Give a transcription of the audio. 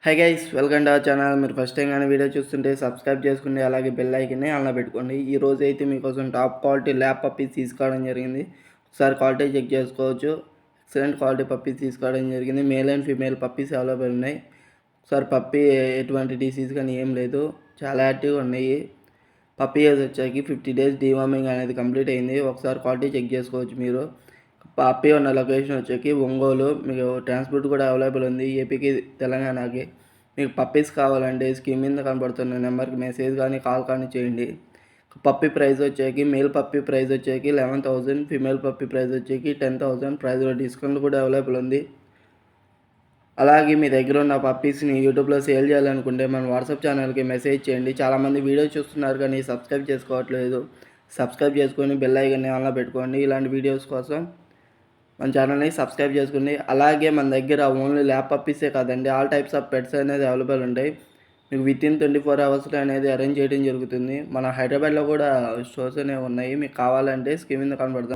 Hi guys, welcome to our channel. మీరు first time కానీ video చూస్తుంటే సబ్స్క్రైబ్ చేసుకుని అలాగే బెల్ ఐకాన్ని ఆన్లో పెట్టుకోండి. ఈ రోజు అయితే మీకోసం టాప్ క్వాలిటీ ల్యాబ్ పప్పీస్ తీసుకోవడం జరిగింది. ఒకసారి క్వాలిటీ చెక్ చేసుకోవచ్చు. ఎక్సలెంట్ క్వాలిటీ పప్పీస్ తీసుకోవడం జరిగింది. Male and female puppies available ఉన్నాయి. ఒకసారి పప్పీ ఎటువంటి డిసీజ్ కానీ ఏం లేదు, చాలా యాక్టివ్గా ఉన్నాయి. పప్పీ ఏజ్ వచ్చాకి 50 days డీవార్మింగ్ అనేది కంప్లీట్ అయింది. ఒకసారి క్వాలిటీ చెక్ చేసుకోవచ్చు. మీరు పప్పీ ఉన్న లొకేషన్ వచ్చేకి ఒంగోలు. మీకు ట్రాన్స్పోర్ట్ కూడా అవైలబుల్ ఉంది ఏపీకి తెలంగాణకి. మీకు పప్పీస్ కావాలంటే స్క్రీన్ మీద కనబడుతున్న నెంబర్కి మెసేజ్ కానీ కాల్ కానీ చేయండి. పప్పీ ప్రైస్ వచ్చేకి మేల్ పప్పీ ప్రైస్ వచ్చేకి 11,000, ఫీమేల్ పప్పీ ప్రైస్ వచ్చేకి 10,000. ప్రైస్లో డిస్కౌంట్ కూడా అవైలబుల్ ఉంది. అలాగే మీ దగ్గర ఉన్న పప్పీస్ని యూట్యూబ్లో సేల్ చేయాలనుకుంటే మన వాట్సాప్ ఛానల్కి మెసేజ్ చేయండి. చాలామంది వీడియో చూస్తున్నారు కానీ సబ్స్క్రైబ్ చేసుకోవట్లేదు. సబ్స్క్రైబ్ చేసుకొని బెల్ ఐకాన్ని ఆన్లో పెట్టుకోండి. ఇలాంటి వీడియోస్ కోసం మన ఛానల్ని సబ్స్క్రైబ్ చేసుకోండి. అలాగే మన దగ్గర ఓన్లీ ల్యాబ్ పప్పీసే కాదండి, ఆల్ టైప్స్ ఆఫ్ పెట్స్ అనేది అవైలబుల్ ఉంటాయి. మీకు వితిన్ 24 hours అనేది అరేంజ్ చేయడం జరుగుతుంది. మన హైదరాబాద్లో కూడా స్టోర్స్ అనేవి ఉన్నాయి. మీకు కావాలంటే స్క్రీన్ మీద కనబడుతుంది.